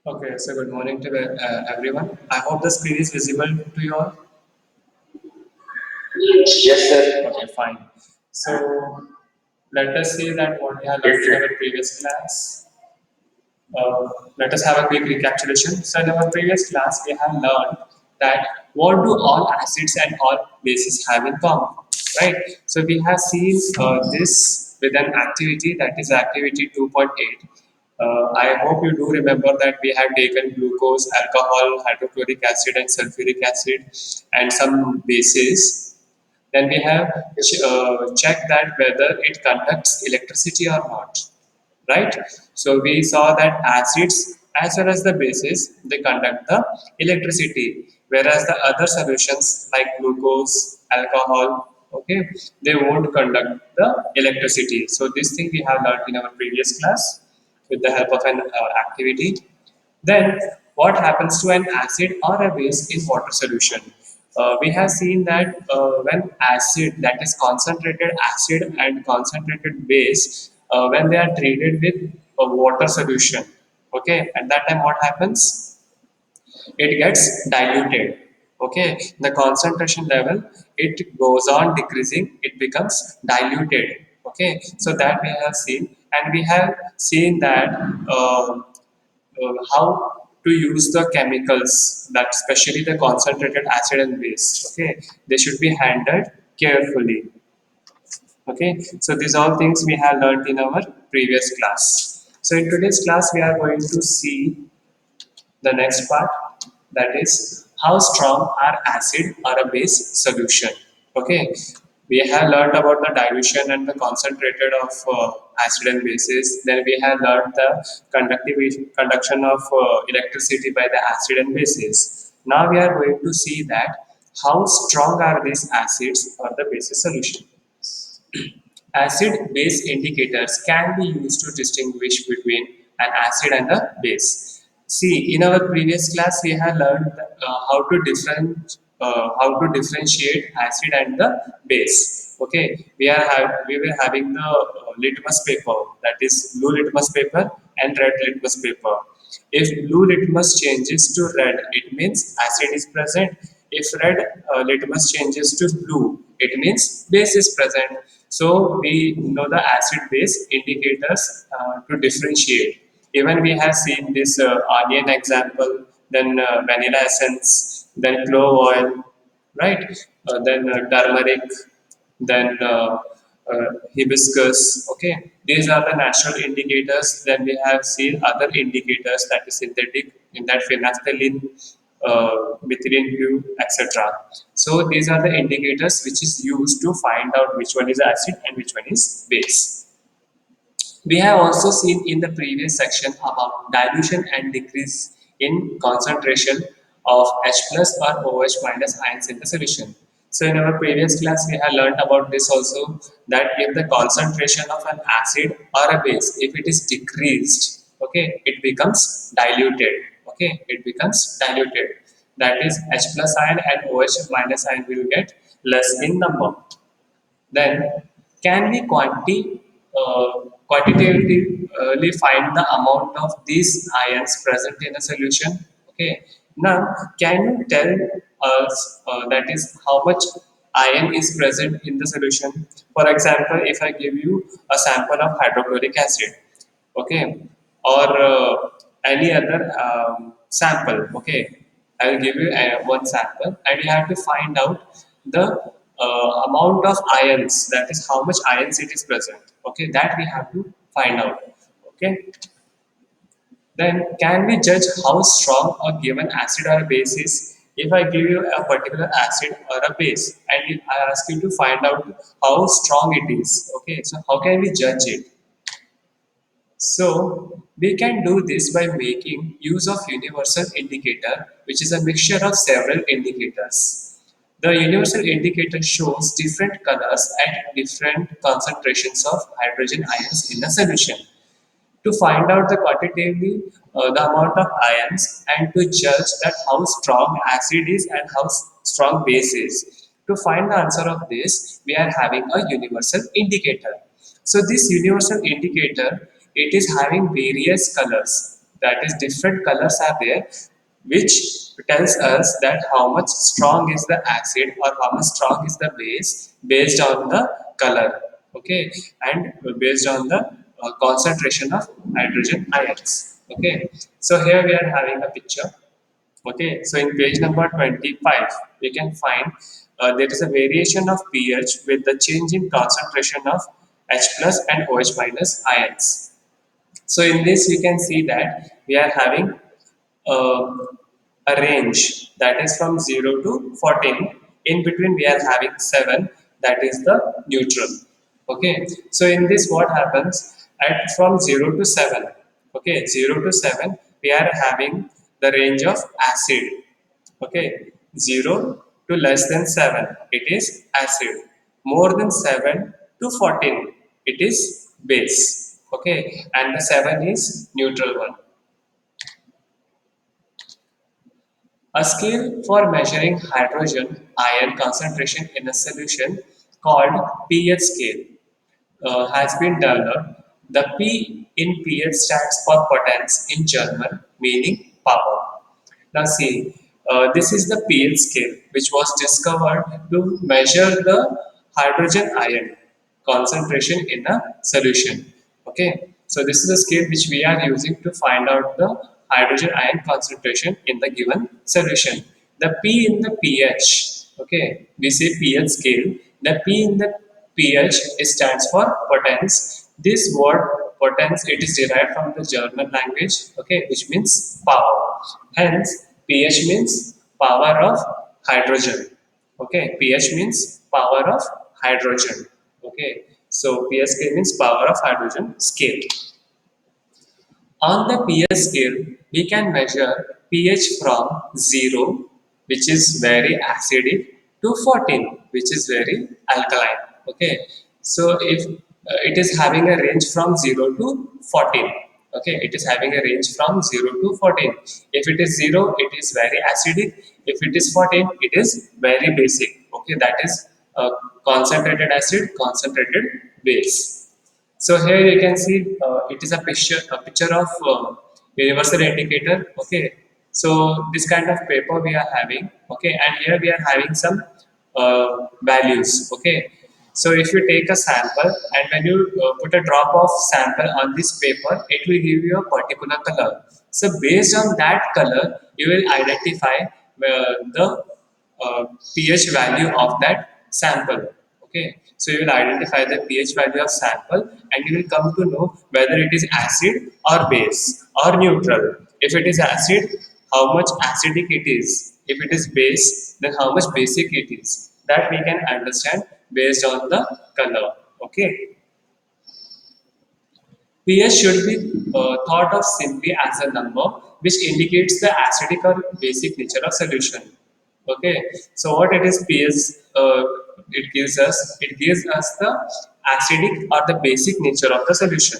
Okay, so good morning to everyone. I hope the screen is visible to you all. Yes, sir. Okay, fine. So let us see that what we have learned in our previous class. Let us have a quick recapitulation. So in our previous class, we have learned that what do all acids and all bases have in common, right? So we have seen this with an activity that is activity 2.8. I hope you do remember that we have taken glucose, alcohol, hydrochloric acid, and sulfuric acid, and some bases. Then we have checked that whether it conducts electricity or not, right? So we saw that acids as well as the bases they conduct the electricity, whereas the other solutions like glucose, alcohol, okay, they won't conduct the electricity. So this thing we have learned in our previous class with the help of an activity. Then, what happens to an acid or a base in water solution? We have seen that when acid, that is concentrated acid and concentrated base, when they are treated with a water solution, okay, at that time what happens? It gets diluted. Okay, the concentration level it goes on decreasing, it becomes diluted. Okay, so that we have seen, and we have seen that. How to use the chemicals, that especially the concentrated acid and base, okay, they should be handled carefully. Okay, so these all things we have learned in our previous class. So in today's class we are going to see the next part, that is how strong are acid or a base solution. Okay, we have learned about the dilution and the concentrated of acid and bases. Then we have learned the conduction of electricity by the acid and bases. Now we are going to see that how strong are these acids or the bases solution. Acid base indicators can be used to distinguish between an acid and a base. See, in our previous class, we have learned how to differentiate acid and the base. Okay, we were having the litmus paper, that is blue litmus paper and red litmus paper. If blue litmus changes to red, it means acid is present. If red litmus changes to blue, it means base is present. So we know the acid base indicators to differentiate. Even we have seen this onion example, then vanilla essence, then clove oil, right? Then turmeric, then hibiscus. Okay, these are the natural indicators. Then we have seen other indicators, that is synthetic, in that phenolphthalein, methylene blue, etc. So these are the indicators which is used to find out which one is acid and which one is base. We have also seen in the previous section about dilution and decrease in concentration of H plus or OH minus ions in the solution. So in our previous class, we have learned about this also, that if the concentration of an acid or a base, if it is decreased, okay, it becomes diluted. Okay, it becomes diluted. That is H plus ion and OH minus ion will get less in number. Then, can we quantitatively find the amount of these ions present in a solution? Okay. Now, can you tell us that is how much ion is present in the solution? For example, if I give you a sample of hydrochloric acid, okay, or any other sample, okay, I will give you one sample, and you have to find out the amount of ions, that is how much ions it is present, okay, that we have to find out. Okay, then can we judge how strong a given acid or base is? If I give you a particular acid or a base and I ask you to find out how strong it is, okay, so how can we judge it? So we can do this by making use of universal indicator, which is a mixture of several indicators. The universal indicator shows different colors at different concentrations of hydrogen ions in a solution. To find out the quantitatively the amount of ions, and to judge that how strong acid is and how strong base is. To find the answer of this, we are having a universal indicator. So this universal indicator, it is having various colors. that is different colors are there, which tells us that how much strong is the acid or how much strong is the base based on the color, okay, and based on the concentration of hydrogen ions. Okay, so here we are having a picture. Okay, so in page number 25, we can find there is a variation of pH with the change in concentration of H plus and OH minus ions. So in this, we can see that we are having uh, a range that is from 0 to 14. In between, we are having 7, that is the neutral. Okay, so in this, what happens at from 0 to 7? Okay, 0 to 7, we are having the range of acid. Okay, 0 to less than 7, it is acid. More than 7 to 14, it is base. Okay, and the 7 is neutral one. A scale for measuring hydrogen ion concentration in a solution called pH scale has been developed. The P in pH stands for potence in German, meaning power. Now see, this is the pH scale which was discovered to measure the hydrogen ion concentration in a solution. Okay, so this is a scale which we are using to find out the hydrogen ion concentration in the given solution. The P in the pH, okay, we say pH scale. The P in the pH stands for potence. This word potence, it is derived from the German language, okay, which means power. Hence, pH means power of hydrogen. Okay, pH means power of hydrogen. Okay, so pH scale means power of hydrogen scale. On the pH scale, we can measure pH from 0, which is very acidic, to 14, which is very alkaline. Okay, so if it is having a range from 0 to 14. Okay, it is having a range from 0 to 14. If it is 0, it is very acidic. If it is 14, it is very basic. Okay, that is concentrated acid, concentrated base. So here you can see it is a picture of universal indicator. Okay, so this kind of paper we are having. Okay, and here we are having some values. Okay, so if you take a sample and when you put a drop of sample on this paper, it will give you a particular color. So based on that color, you will identify the pH value of that sample. Okay, so you will identify the pH value of sample and you will come to know whether it is acid or base or neutral. If it is acid, how much acidic it is. If it is base, then how much basic it is. That we can understand based on the color. Okay. pH should be thought of simply as a number which indicates the acidic or basic nature of solution. Okay, so what it is pH? It gives us the acidic or the basic nature of the solution.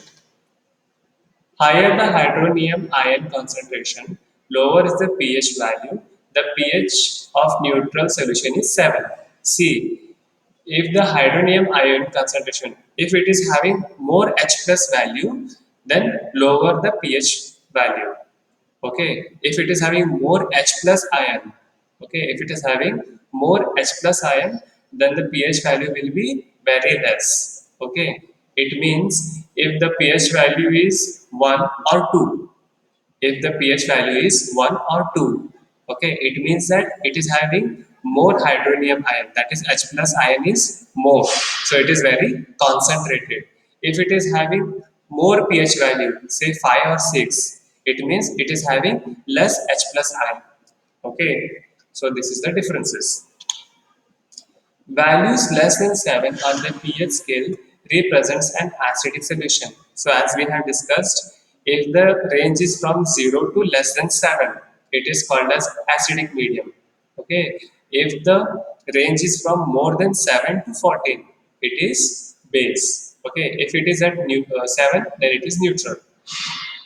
Higher the hydronium ion concentration, lower is the pH value. The pH of neutral solution is 7. See, if the hydronium ion concentration, if it is having more H plus value, then lower the pH value. Okay, if it is having more H plus ion, okay, if it is having more H plus ion, then the pH value will be very less. Okay, it means if the pH value is 1 or 2, if the pH value is 1 or 2, okay, it means that it is having more hydronium ion, that is H plus ion is more, so it is very concentrated. If it is having more pH value, say 5 or 6, it means it is having less H plus ion. Okay, so this is the differences. Values less than 7 on the pH scale represents an acidic solution. So as we have discussed, if the range is from 0 to less than 7, it is called as acidic medium. Okay. If the range is from more than 7 to 14, it is base. Okay. If it is at 7, then it is neutral.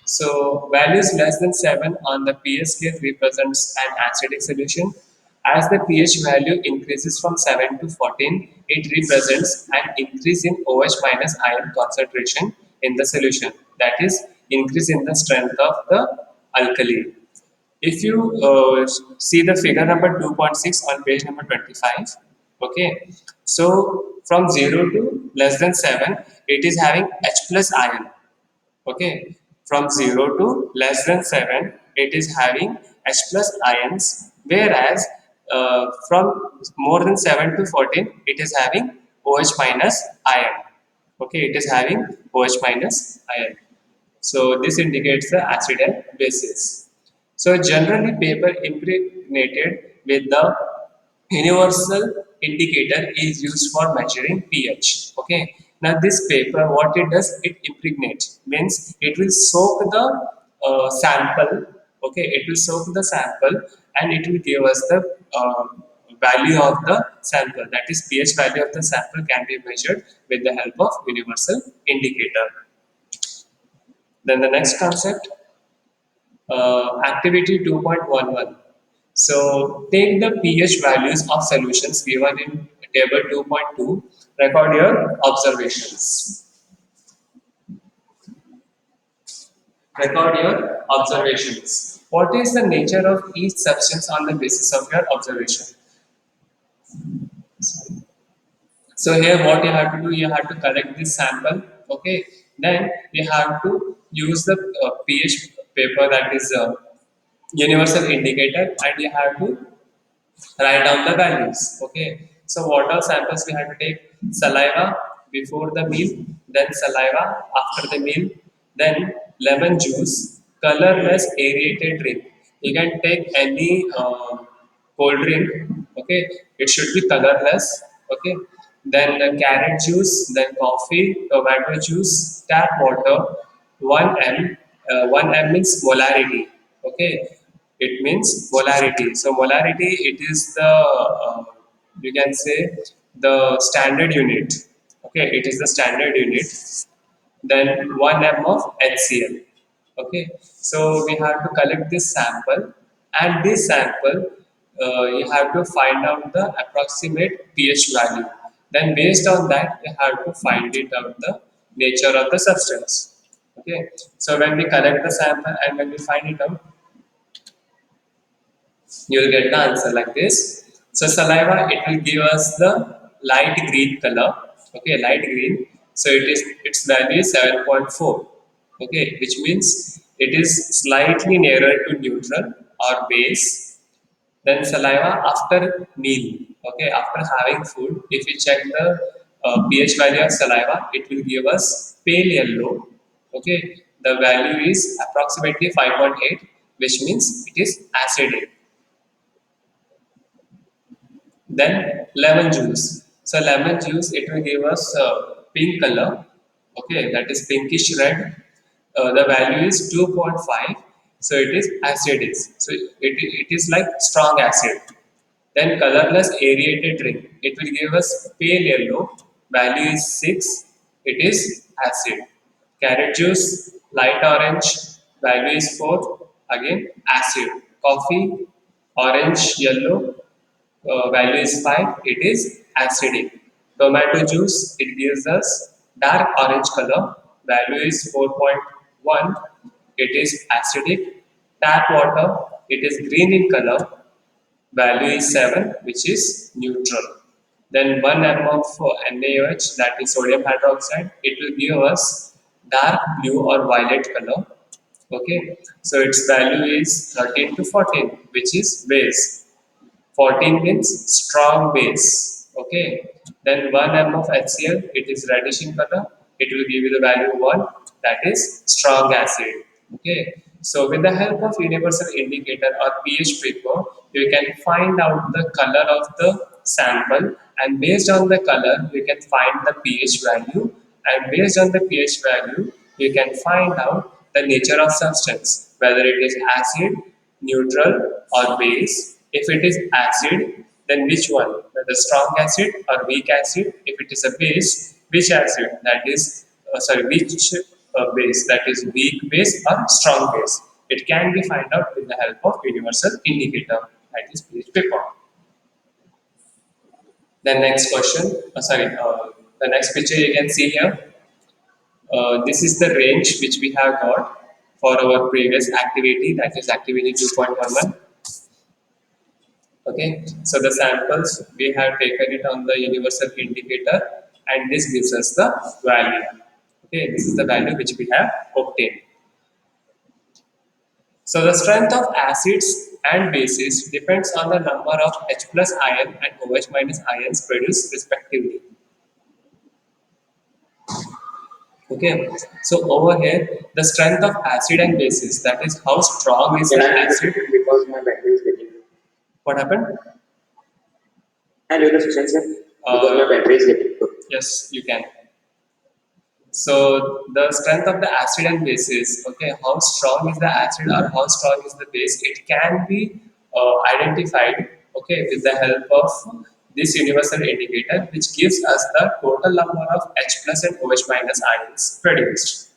So values less than 7 on the pH scale represents an acidic solution. As the pH value increases from 7 to 14, it represents an increase in OH minus ion concentration in the solution. That is, increase in the strength of the alkali. If you see the figure number 2.6 on page number 25, okay, so from 0 to less than 7, it is having H plus ion. Okay, from 0 to less than 7, it is having H plus ions, whereas from more than 7 to 14, it is having OH minus ion. Okay, it is having OH minus ion. So this indicates the acid and bases. So generally paper impregnated with the universal indicator is used for measuring pH. Okay. Now this paper, what it does, it impregnates, means it will soak the sample. Okay, it will soak the sample and it will give us the value of the sample. That is pH value of the sample can be measured with the help of universal indicator. Then the next concept, activity 2.11. So take the pH values of solutions given in table 2.2. Record your observations. Record your observations. What is the nature of each substance on the basis of your observation? So here what you have to do, you have to collect this sample, okay? Then you have to use the pH paper, that is universal indicator, and you have to write down the values. Okay. So what are samples we have to take? Saliva before the meal, then saliva after the meal, then lemon juice, colorless aerated drink. You can take any cold drink. Okay. It should be colorless. Okay. Then the carrot juice, then coffee, tomato juice, tap water, 1 m. 1 m means molarity. Okay, it means molarity. So molarity, it is the you can say the standard unit. Okay, it is the standard unit. Then 1 m of HCl. Okay, so we have to collect this sample, and this sample you have to find out the approximate pH value. Then based on that, you have to find it out the nature of the substance. Okay, so when we collect the sample and when we find it out, you will get the answer like this. So saliva, it will give us the light green color. Okay, light green. So its value is 7.4. Okay, which means it is slightly nearer to neutral or base. Then saliva after meal. Okay, after having food, if we check the pH value of saliva, it will give us pale yellow. Okay, the value is approximately 5.8, which means it is acidic. Then lemon juice. So lemon juice, it will give us pink color. Okay, that is pinkish red. The value is 2.5. So it is acidic. So it is like strong acid. Then colorless aerated drink. It will give us pale yellow. Value is 6. It is acid. Carrot juice, light orange. Value is 4. Again acid. Coffee, orange yellow, value is 5, it is acidic. Tomato juice, it gives us dark orange color, value is 4.1, it is acidic. Tap water, it is green in color, value is 7, which is neutral. Then 1 m of NaOH, that is sodium hydroxide, it will give us dark blue or violet color. Okay, so its value is 13 to 14, which is base. 14 means strong base. Okay. Then 1 m of HCl, it is reddish in color. It will give you the value 1, that is strong acid. Okay. So with the help of universal indicator or pH paper, you can find out the color of the sample, and based on the color, you can find the pH value, and based on the pH value, you can find out the nature of substance, whether it is acid, neutral or base. If it is acid, then which one? Whether strong acid or weak acid. If it is a base, which acid? That is, which base? That is weak base or strong base. It can be found out with the help of universal indicator, that is pH paper. The next question, the next picture you can see here. This is the range which we have got. for our previous activity, that is activity 2.11. Okay, so the samples we have taken it on the universal indicator, and this gives us the value. Okay, this is the value which we have obtained. So the strength of acids and bases depends on the number of H plus ion and OH minus ions produced respectively. Okay, so over here the strength of acid and bases, that is how strong is Can the I leave the acid. session because my battery is getting low? What happened? I leave the session, sir, because Uh, my battery is getting low. yes, you can. So the strength of the acid and bases, okay, how strong is the acid or how strong is the base, it can be identified, okay, with the help of this universal indicator, which gives us the total number of H plus and OH minus ions produced.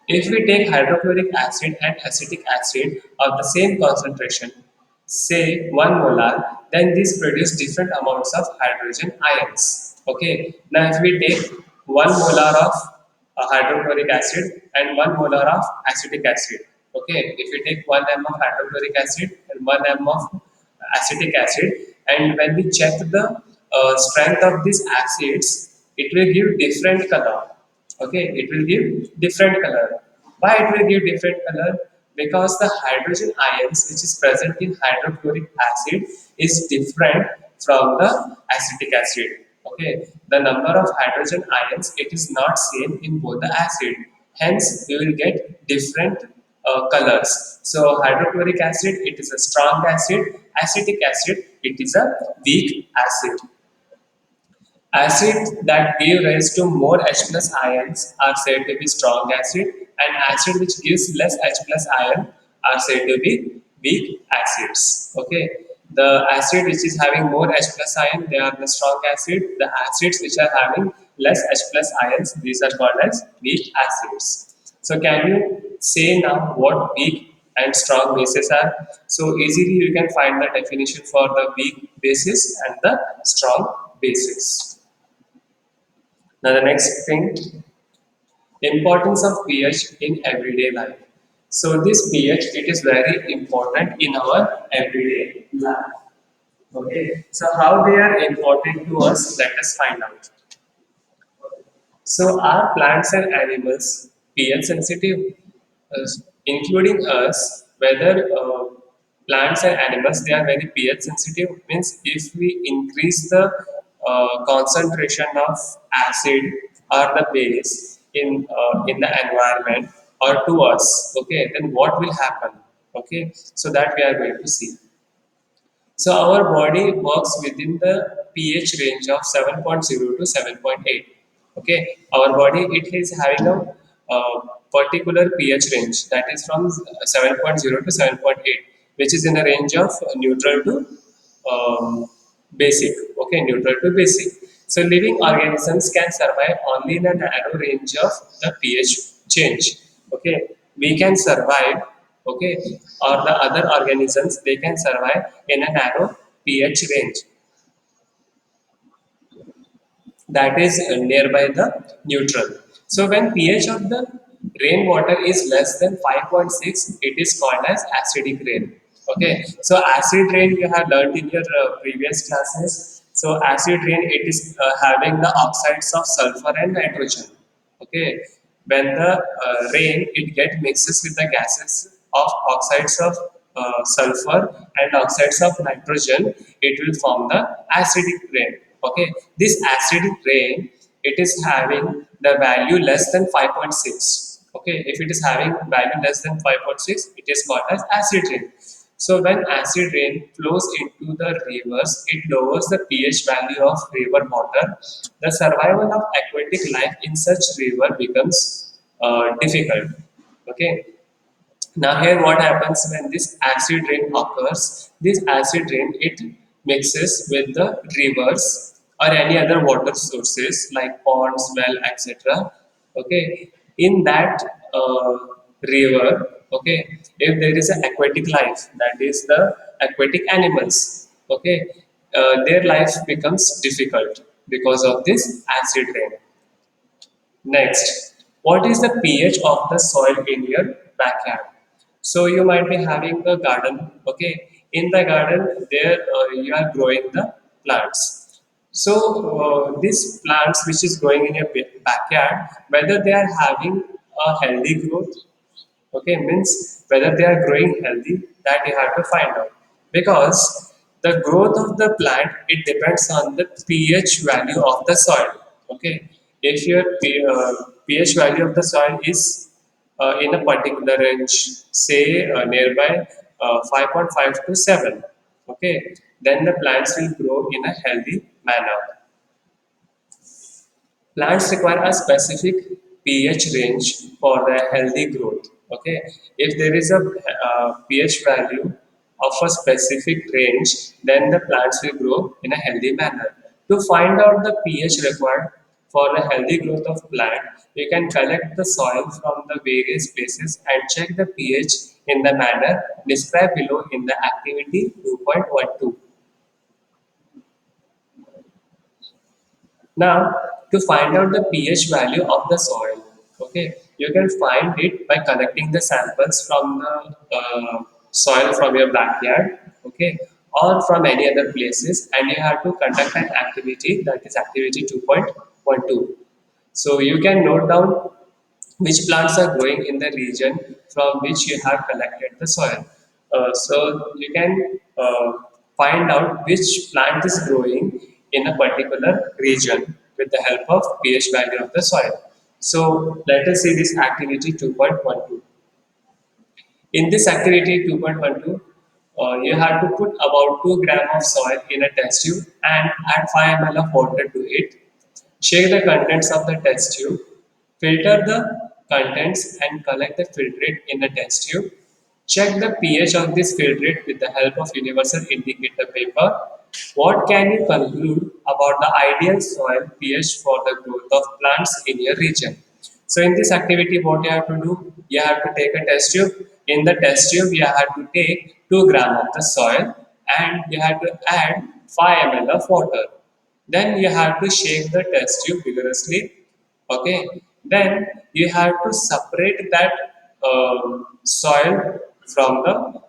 If we take hydrochloric acid and acetic acid of the same concentration, say 1 molar, then these produce different amounts of hydrogen ions. Okay. Now, if we take 1 molar of hydrochloric acid and 1 molar of acetic acid, okay, if we take 1 m of hydrochloric acid and 1 m of acetic acid, and when we check the strength of these acids, it will give different color. Okay, it will give different color. Why it will give different color? Because the hydrogen ions which is present in hydrochloric acid is different from the acetic acid. Okay, the number of hydrogen ions, it is not same in both the acid, hence we will get different colors. So hydrochloric acid, it is a strong acid. Acetic acid, it is a weak acid. Acids that give rise to more H plus ions are said to be strong acid, and acid which gives less H plus ion are said to be weak acids. Okay, the acid which is having more H plus ion, they are the strong acid. The acids which are having less H plus ions, these are called as weak acids. So can you say now what weak and strong bases are? So easily you can find the definition for the weak bases and the strong bases. Now the next thing, importance of pH in everyday life. So this pH, it is very important in our everyday life. Okay. So how they are important to us, let us find out. So are plants and animals pH sensitive? Uh, Including us, whether plants and animals, they are very pH sensitive. Means if we increase the concentration of acid or the base in the environment or to us, okay, then what will happen? Okay, so that we are going to see. So our body works within the pH range of 7.0 to 7.8. Okay, our body, it is having a particular pH range, that is from 7.0 to 7.8, which is in the range of neutral to basic. Okay, neutral to basic. So living organisms can survive only in a narrow range of the pH change. Okay, we can survive. Okay, or the other organisms, they can survive in a narrow pH range, that is nearby the neutral. So when pH of the rainwater is less than 5.6, it is called as acidic rain. Okay, so acid rain you have learned in your previous classes. So acid rain, it is having the oxides of sulfur and nitrogen. Okay, when the rain, it get mixes with the gases of oxides of sulfur and oxides of nitrogen, it will form the acidic rain. Okay, this acidic rain, it is having the value less than 5.6. Okay, if it is having value less than 5.6, it is called as acid rain. So when acid rain flows into the rivers, it lowers the pH value of river water. The survival of aquatic life in such river becomes difficult. Okay. Now here what happens when this acid rain occurs? This acid rain, it mixes with the rivers or any other water sources like ponds, well, etc. Okay, in that river, okay, if there is an aquatic life, that is the aquatic animals, okay, their life becomes difficult because of this acid rain. Next, what is the pH of the soil in your backyard? So you might be having a garden, okay? In the garden, there you are growing the plants. So these plants which is growing in your backyard, whether they are having a healthy growth, okay, means whether they are growing healthy, that you have to find out, because the growth of the plant, it depends on the pH value of the soil. Okay, if your pH value of the soil is in a particular range, say nearby 5.5 to 7, okay, then the plants will grow in a healthy manner. Plants require a specific pH range for their healthy growth. Okay, if there is a pH value of a specific range, then the plants will grow in a healthy manner. To find out the pH required for the healthy growth of plant, you can collect the soil from the various places and check the pH in the manner described below in the activity 2.12. Now, to find out the pH value of the soil, okay, you can find it by collecting the samples from the soil from your backyard, okay, or from any other places, and you have to conduct an activity, that is activity 2.12. So you can note down which plants are growing in the region from which you have collected the soil. So you can find out which plant is growing in a particular region with the help of pH value of the soil. So let us see this activity 2.12. In this activity 2.12, you have to put about 2 gram of soil in a test tube and add 5 ml of water to it. Shake the contents of the test tube, filter the contents and collect the filtrate in the test tube. Check the pH of this filtrate with the help of universal indicator paper. What can you conclude about the ideal soil pH for the growth of plants in your region? So in this activity, what you have to do, you have to take a test tube. In the test tube, you have to take 2 gram of the soil and you have to add 5 ml of water. Then you have to shake the test tube vigorously. Okay. Then you have to separate that soil from the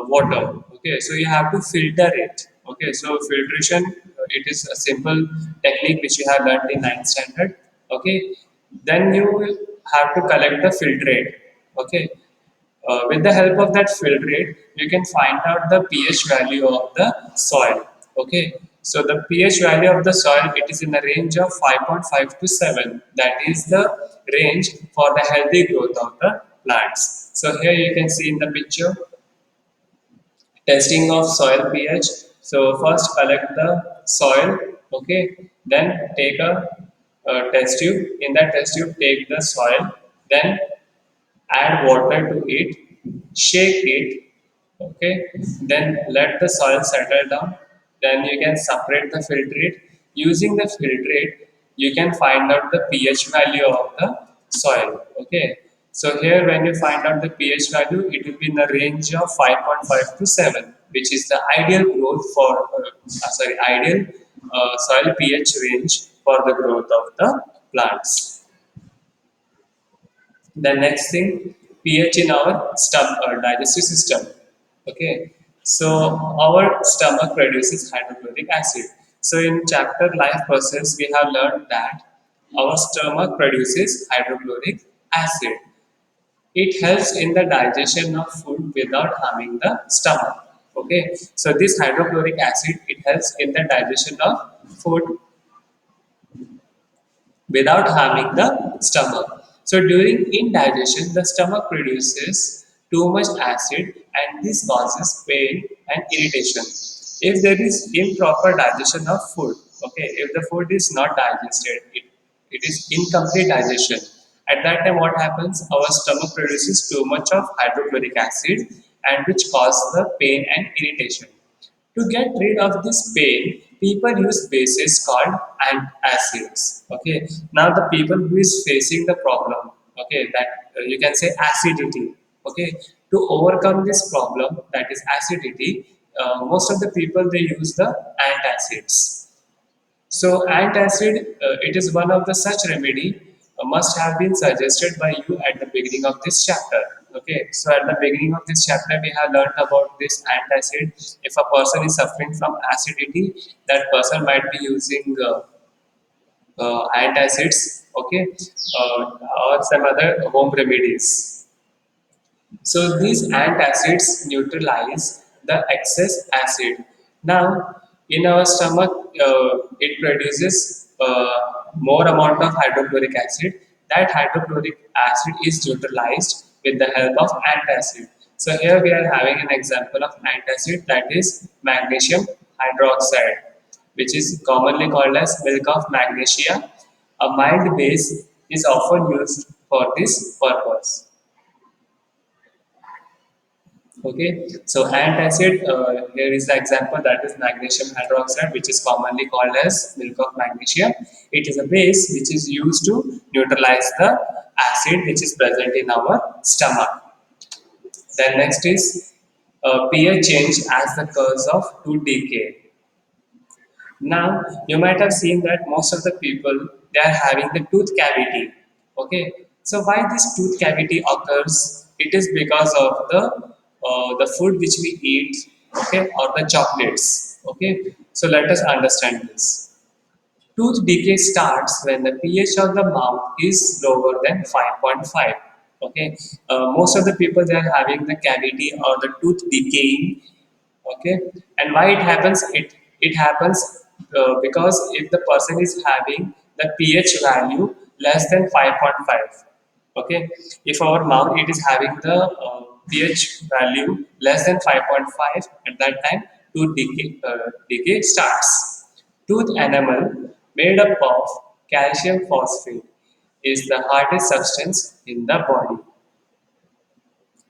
water. Okay. So you have to filter it. Okay. So filtration, it is a simple technique which you have learned in ninth standard. Okay. Then you will have to collect the filtrate. Okay. With the help of that filtrate, you can find out the pH value of the soil. Okay, so the pH value of the soil, it is in the range of 5.5 to 7. That is the range for the healthy growth of the plants. So here you can see in the picture testing of soil pH. So first collect the soil. Okay, then take a test tube. In that test tube, take the soil. Then add water to it, shake it, okay, then let the soil settle down. Then you can separate the filtrate. Using the filtrate, you can find out the pH value of the soil. Okay, so here when you find out the pH value, it will be in the range of 5.5 to 7, which is the ideal growth for ideal soil pH range for the growth of the plants. The next thing, pH in our stomach or digestive system. Okay, so our stomach produces hydrochloric acid. So in chapter life process, we have learned that our stomach produces hydrochloric acid. It helps in the digestion of food without harming the stomach. Okay, so this hydrochloric acid, it helps in the digestion of food without harming the stomach. So during indigestion, the stomach produces too much acid and this causes pain and irritation. If there is improper digestion of food, okay, if the food is not digested, it is incomplete digestion. At that time, what happens? Our stomach produces too much of hydrochloric acid and which causes the pain and irritation. To get rid of this pain, people use bases called antacids. Okay. Now the people who is facing the problem, okay, that you can say acidity. Okay. To overcome this problem, that is acidity, most of the people they use the antacids. So antacid, it is one of the such remedy must have been suggested by you at the beginning of this chapter. Okay, so at the beginning of this chapter, we have learned about this antacid. If a person is suffering from acidity, that person might be using antacids, okay, or some other home remedies. So these antacids neutralize the excess acid. Now, in our stomach, it produces more amount of hydrochloric acid. That hydrochloric acid is neutralized with the help of antacid. So here we are having an example of antacid, that is magnesium hydroxide, which is commonly called as milk of magnesia. A mild base is often used for this purpose. Okay, so antacid, here is the example, that is magnesium hydroxide, which is commonly called as milk of magnesia. It is a base which is used to neutralize the acid which is present in our stomach. Then next is pH change as the cause of tooth decay. Now, you might have seen that most of the people, they are having the tooth cavity. Okay, so why this tooth cavity occurs? It is because of the food which we eat, okay, or the chocolates. Okay, so let us understand this. Tooth decay starts when the pH of the mouth is lower than 5.5. Okay, most of the people, they are having the cavity or the tooth decaying. Okay, and why it happens? It happens because if the person is having the pH value less than 5.5. Okay, if our mouth it is having the pH value less than 5.5, at that time tooth decay starts. Tooth enamel, made up of calcium phosphate, is the hardest substance in the body.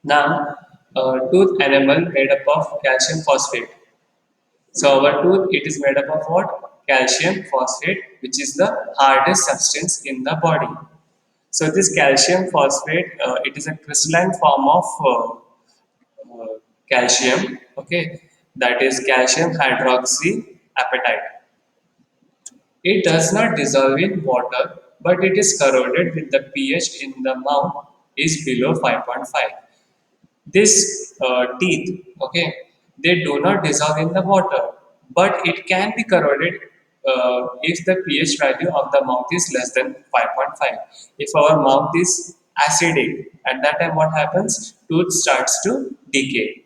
Now, tooth enamel made up of calcium phosphate. So our tooth, it is made up of what? Calcium phosphate, which is the hardest substance in the body. So this calcium phosphate, it is a crystalline form of calcium. Okay, that is calcium hydroxyapatite. It does not dissolve in water, but it is corroded with the pH in the mouth is below 5.5. This teeth, okay, they do not dissolve in the water, but it can be corroded if the pH value of the mouth is less than 5.5. If our mouth is acidic, at that time what happens? Tooth starts to decay.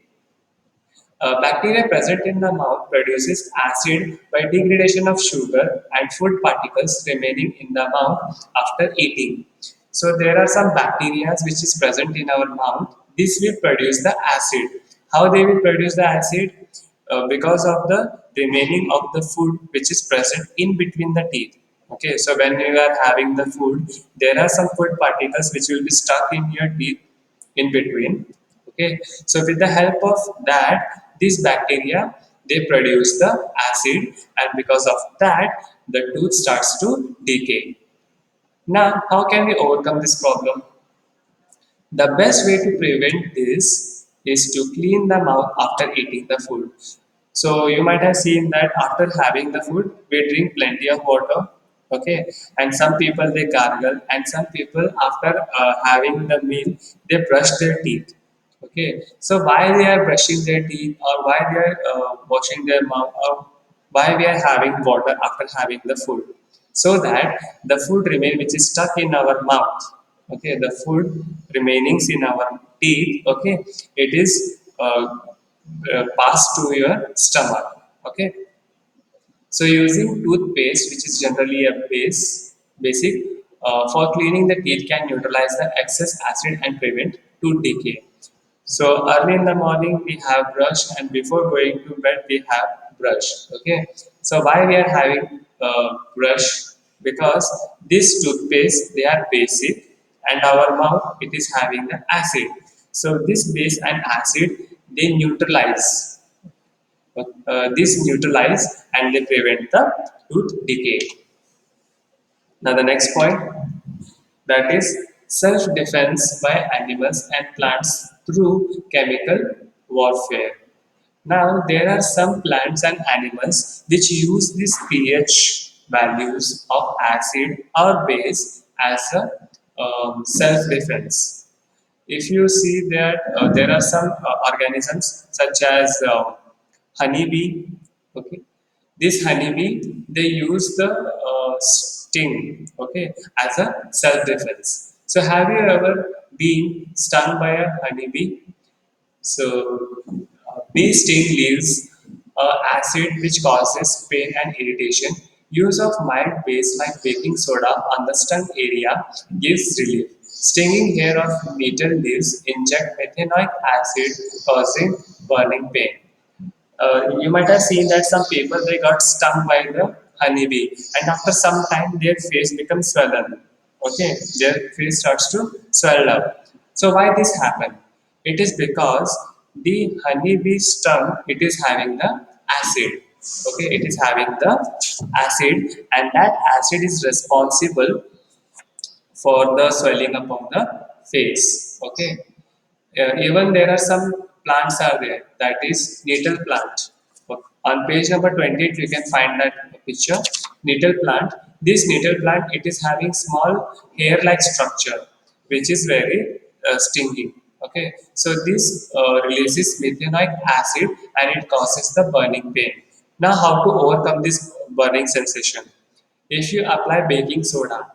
Bacteria present in the mouth produces acid by degradation of sugar and food particles remaining in the mouth after eating. So there are some bacteria which is present in our mouth. This will produce the acid. How they will produce the acid? Because of the remaining of the food which is present in between the teeth. Okay, so when you are having the food, there are some food particles which will be stuck in your teeth in between. Okay, so with the help of that, these bacteria, they produce the acid, and because of that, the tooth starts to decay. Now, how can we overcome this problem? The best way to prevent this is to clean the mouth after eating the food. So you might have seen that after having the food, we drink plenty of water. Okay, and some people they gargle, and some people after having the meal, they brush their teeth. Okay, so why they are brushing their teeth, or why they are washing their mouth, or why we are having water after having the food, so that the food remain which is stuck in our mouth. Okay, the food remainings in our teeth. Okay, it is passed to your stomach. Okay, so using toothpaste, which is generally a basic for cleaning the teeth, can neutralize the excess acid and prevent tooth decay. So early in the morning we have brush, and before going to bed we have brush. Okay. So why we are having brush? Because this toothpaste, they are basic, and our mouth it is having the acid. So this base and acid, they neutralize. This neutralize and they prevent the tooth decay. Now the next point, that is self-defense by animals and plants through chemical warfare. Now, there are some plants and animals which use these pH values of acid or base as a self-defense. If you see that there are some organisms such as honeybee, okay, this honeybee they use the sting, okay, as a self-defense. So have you ever been stung by a honeybee? So, bee sting leaves acid which causes pain and irritation. Use of mild base like baking soda on the stung area gives relief. Stinging hair of nettle leaves inject methanoic acid causing burning pain. You might have seen that some people they got stung by the honeybee, and after some time their face becomes swollen. Okay, their face starts to swell up. So why this happen? It is because the honeybee stung. It is having the acid. Okay, it is having the acid, and that acid is responsible for the swelling up of the face. Okay, even there are some plants are there that is nettle plant. On page number 28 you can find that picture, nettle plant. This nettle plant it is having small hair like structure which is very stinging. Okay, so this releases methanoic acid and it causes the burning pain. Now how to overcome this burning sensation? If you apply baking soda,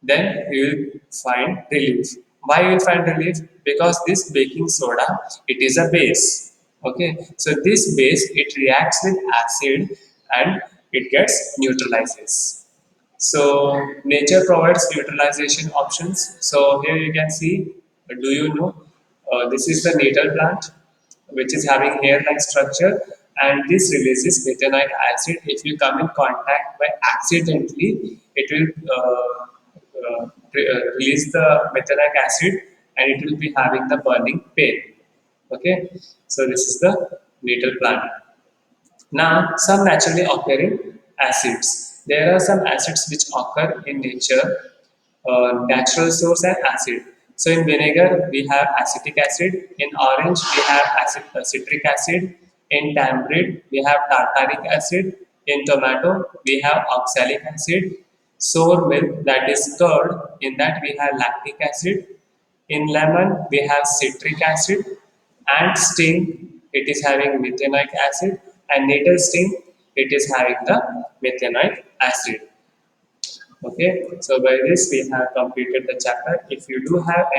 then you will find relief. Why you will find relief? Because this baking soda, it is a base. Okay, so this base it reacts with acid and it gets neutralizes. So nature provides neutralization options. So here you can see, do you know, this is the natal plant which is having hair-like structure, and this releases methanoic acid. If you come in contact by accidentally, it will release the methanoic acid and it will be having the burning pain. Okay, so this is the natal plant. Now, some naturally occurring acids. There are some acids which occur in nature, natural source and acid. So in vinegar we have acetic acid. In orange we have citric acid. In tamarind we have tartaric acid. In tomato we have oxalic acid. Sour milk, that is curd, in that we have lactic acid. In lemon we have citric acid, and sting it is having methanoic acid, and nettle sting it is having the methanoic acid. Okay, so by this we have completed the chapter. If you do have any